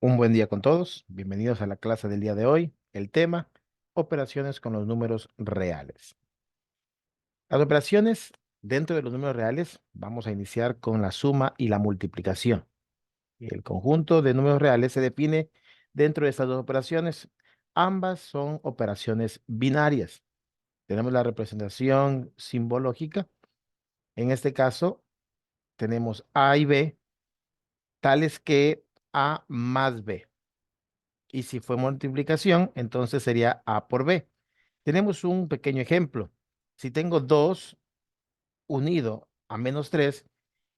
Un buen día con todos. Bienvenidos a la clase del día de hoy. El tema, operaciones con los números reales. Las operaciones dentro de los números reales, vamos a iniciar con la suma y la multiplicación. Y el conjunto de números reales se define dentro de estas dos operaciones. Ambas son operaciones binarias. Tenemos la representación simbológica. En este caso, tenemos A y B, tales que A más B. Y si fue multiplicación, entonces sería A por B. Tenemos un pequeño ejemplo. Si tengo 2 unido a menos 3,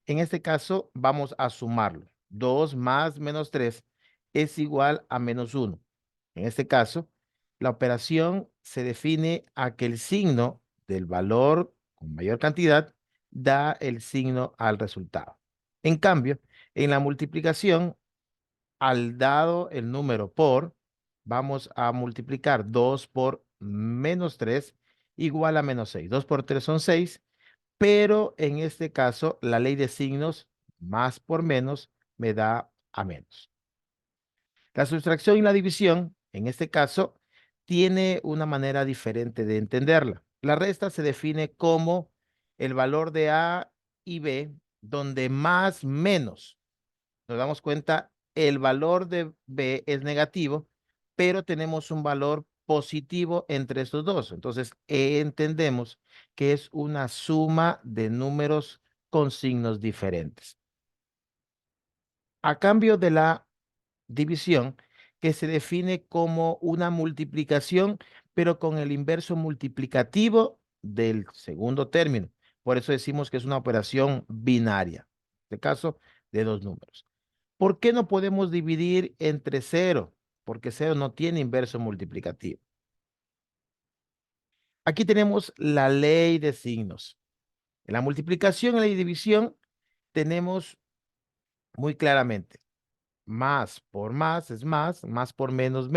en este caso vamos a sumarlo. 2 más menos 3 es igual a menos 1. En este caso, la operación se define a que el signo del valor con mayor cantidad da el signo al resultado. En cambio, en la multiplicación, al dado el número por, vamos a multiplicar 2 por menos 3 igual a menos 6. 2 por 3 son 6, pero en este caso la ley de signos más por menos me da a menos. La sustracción y la división, en este caso, tiene una manera diferente de entenderla. La resta se define como el valor de A y B, donde más menos nos damos cuenta, el valor de B es negativo, pero tenemos un valor positivo entre estos dos. Entonces, entendemos que es una suma de números con signos diferentes. A cambio de la división, que se define como una multiplicación, pero con el inverso multiplicativo del segundo término. Por eso decimos que es una operación binaria, en este caso, de dos números. ¿Por qué no podemos dividir entre cero? Porque cero no tiene inverso multiplicativo. Aquí tenemos la ley de signos. En la multiplicación y la división tenemos muy claramente más por más es más por menos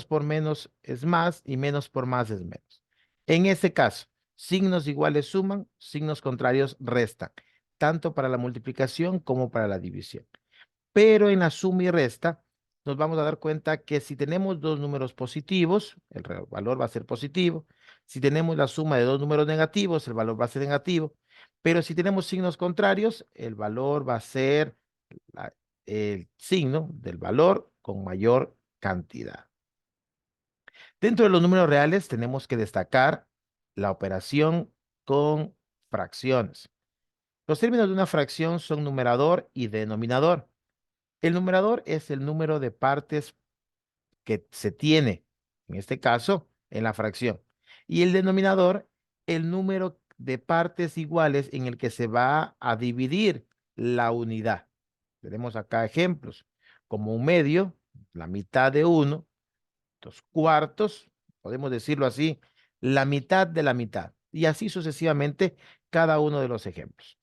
por menos es más y menos por más es menos. En este caso, signos iguales suman, signos contrarios restan, tanto para la multiplicación como para la división. Pero en la suma y resta nos vamos a dar cuenta que si tenemos dos números positivos, el valor va a ser positivo. Si tenemos la suma de dos números negativos, el valor va a ser negativo. Pero si tenemos signos contrarios, el valor va a ser la- el signo del valor con mayor cantidad. Dentro de los números reales tenemos que destacar la operación con fracciones. Los términos de una fracción son numerador y denominador. El numerador es el número de partes que se tiene, en este caso, en la fracción. Y el denominador, el número de partes iguales en el que se va a dividir la unidad. Tenemos acá ejemplos, como un medio, la mitad de uno, dos cuartos, podemos decirlo así, la mitad de la mitad. Y así sucesivamente cada uno de los ejemplos.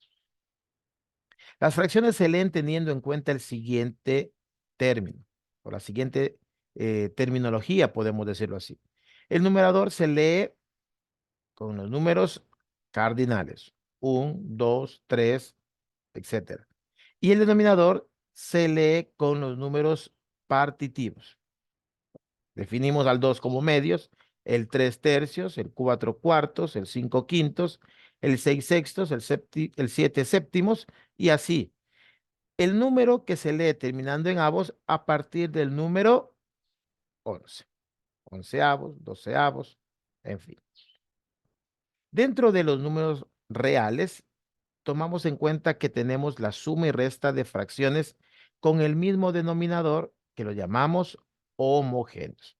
Las fracciones se leen teniendo en cuenta el siguiente término, o la siguiente terminología, podemos decirlo así. El numerador se lee con los números cardinales, 1, 2, 3, etcétera. Y el denominador se lee con los números partitivos. Definimos al 2 como medios, el 3 tercios, el 4 cuartos, el 5 quintos, el 6 sextos, el 7 séptimos y así. El número que se lee terminando en avos a partir del número 11, onceavos, doceavos, en fin. Dentro de los números reales, tomamos en cuenta que tenemos la suma y resta de fracciones con el mismo denominador que lo llamamos homogéneos.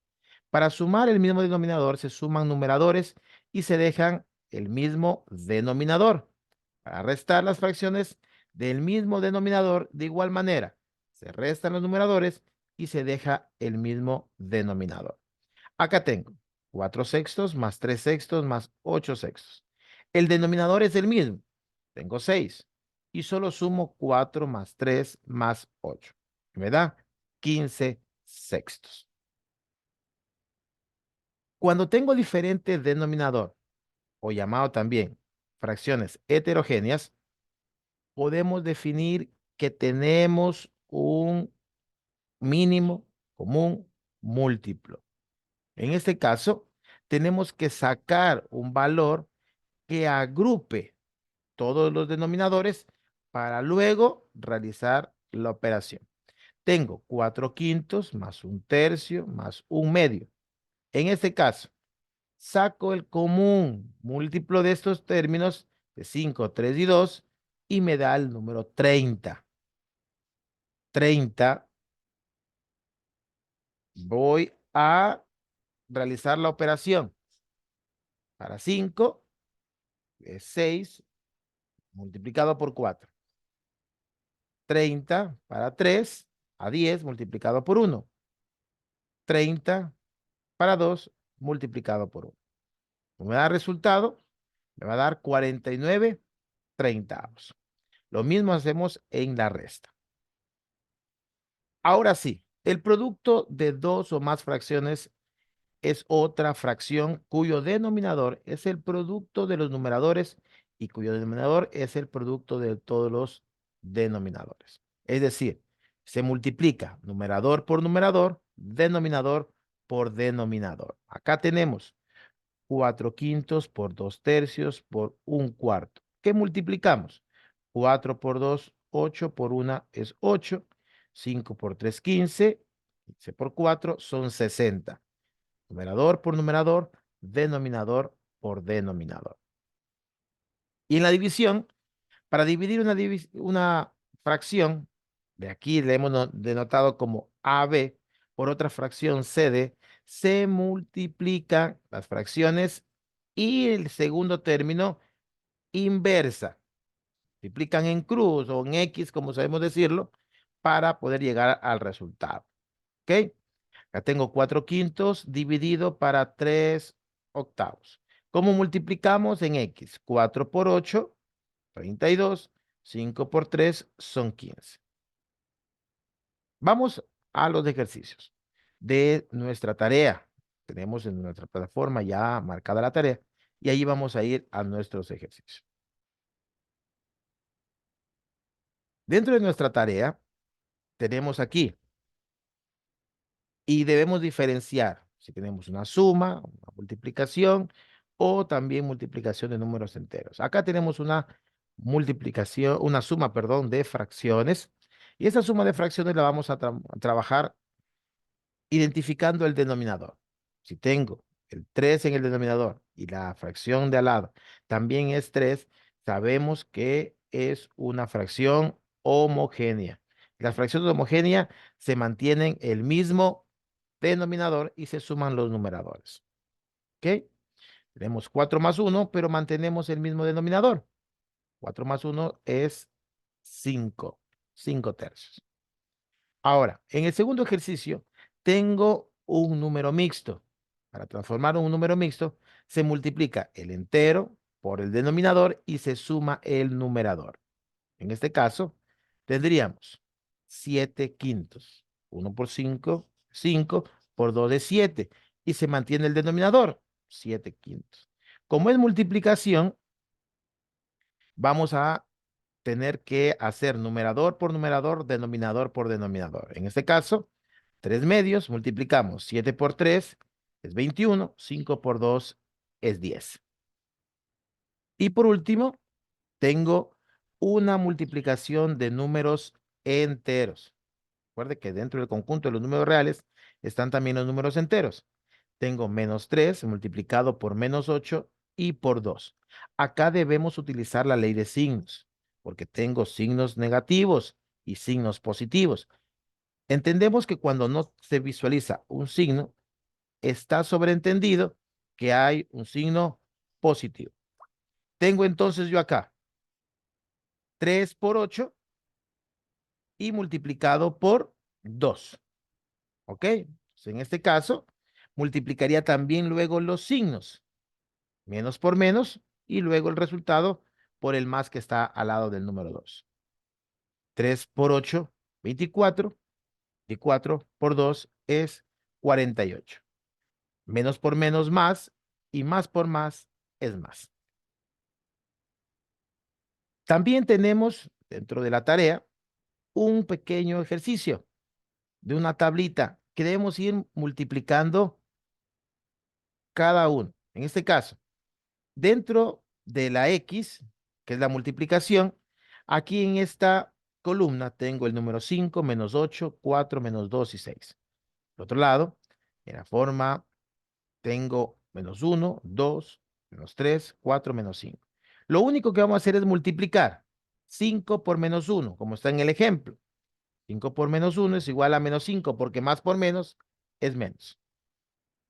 Para sumar el mismo denominador se suman numeradores y se dejan el mismo denominador. Para restar las fracciones del mismo denominador, de igual manera, se restan los numeradores y se deja el mismo denominador. Acá tengo 4 sextos más 3 sextos más 8 sextos. El denominador es el mismo. Tengo 6 y solo sumo 4 más 3 más 8. Me da 15 sextos. Cuando tengo diferente denominador, o llamado también fracciones heterogéneas, podemos definir que tenemos un mínimo común múltiplo. En este caso, tenemos que sacar un valor que agrupe todos los denominadores para luego realizar la operación. Tengo 4/5 más 1/3 más 1/2. En este caso, saco el común múltiplo de estos términos de 5, 3 y 2 y me da el número 30. 30. Voy a realizar la operación. Para 5 es 6 multiplicado por 4. 30 para 3 a 10 multiplicado por 1. 30 para 2 multiplicado por 1. Como me da resultado, me va a dar 49/30. Lo mismo hacemos en la resta. Ahora sí, el producto de dos o más fracciones es otra fracción cuyo denominador es el producto de los numeradores y cuyo denominador es el producto de todos los denominadores. Es decir, se multiplica numerador por numerador, denominador por denominador. Acá tenemos 4/5 por 2/3 por 1/4. ¿Qué multiplicamos? 4 por 2, 8 por 1 es 8. 5 por 3, 15. 15 por 4 son 60. Numerador por numerador, denominador por denominador. Y en la división, para dividir una fracción, de aquí le hemos denotado como AB por otra fracción CD, se multiplican las fracciones y el segundo término inversa. Multiplican en cruz o en X, como sabemos decirlo, para poder llegar al resultado. ¿Ok? Ya tengo 4/5 dividido para 3/8. ¿Cómo multiplicamos en X? 4 por 8, 32. 5 por 3 son 15. Vamos a los ejercicios de nuestra tarea. Tenemos en nuestra plataforma ya marcada la tarea y ahí vamos a ir a nuestros ejercicios. Dentro de nuestra tarea tenemos aquí y debemos diferenciar si tenemos una suma, una multiplicación o también multiplicación de números enteros. Acá tenemos una multiplicación, una suma, perdón, de fracciones y esa suma de fracciones la vamos a trabajar identificando el denominador. Si tengo el 3 en el denominador y la fracción de al lado también es 3, sabemos que es una fracción homogénea. Las fracciones homogéneas se mantienen el mismo denominador y se suman los numeradores. ¿Ok? Tenemos 4 más 1, pero mantenemos el mismo denominador. 4 más 1 es 5, 5/3. Ahora, en el segundo ejercicio, tengo un número mixto. Para transformar un número mixto, se multiplica el entero por el denominador y se suma el numerador. En este caso, tendríamos 7/5. 1 por 5, 5 por 2 es 7. Y se mantiene el denominador, 7/5. Como es multiplicación, vamos a tener que hacer numerador por numerador, denominador por denominador. En este caso, 3 medios, multiplicamos 7 por 3 es 21, 5 por 2 es 10. Y por último, tengo una multiplicación de números enteros. Recuerde que dentro del conjunto de los números reales están también los números enteros. Tengo -3 multiplicado por -8 y por 2. Acá debemos utilizar la ley de signos, porque tengo signos negativos y signos positivos. Entendemos que cuando no se visualiza un signo, está sobreentendido que hay un signo positivo. Tengo entonces yo acá 3 por 8 y multiplicado por 2. ¿Ok? Entonces, en este caso, multiplicaría también luego los signos. Menos por menos y luego el resultado por el más que está al lado del número 2. 3 por 8, 24. 24 por 2 es 48. Menos por menos más y más por más es más. También tenemos dentro de la tarea un pequeño ejercicio de una tablita que debemos ir multiplicando cada uno. En este caso, dentro de la X, que es la multiplicación, aquí en esta columna tengo el número 5 menos 8 4 menos 2 y 6. Por otro lado, en la forma tengo menos 1 2 menos 3 4 menos 5. Lo único que vamos a hacer es multiplicar 5 por menos 1, como está en el ejemplo. 5 por menos 1 es igual a menos 5, porque más por menos es menos.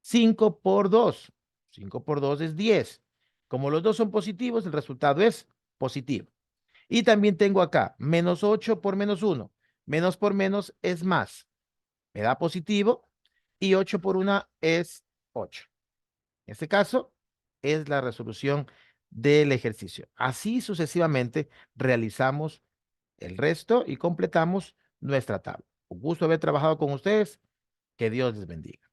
5 por 2. 5 por 2 es 10. Como los dos son positivos, el resultado es positivo. Y también tengo acá menos 8 por menos 1. Menos por menos es más. Me da positivo. Y 8 por 1 es 8. En este caso, es la resolución del ejercicio. Así sucesivamente realizamos el resto y completamos nuestra tabla. Un gusto haber trabajado con ustedes. Que Dios les bendiga.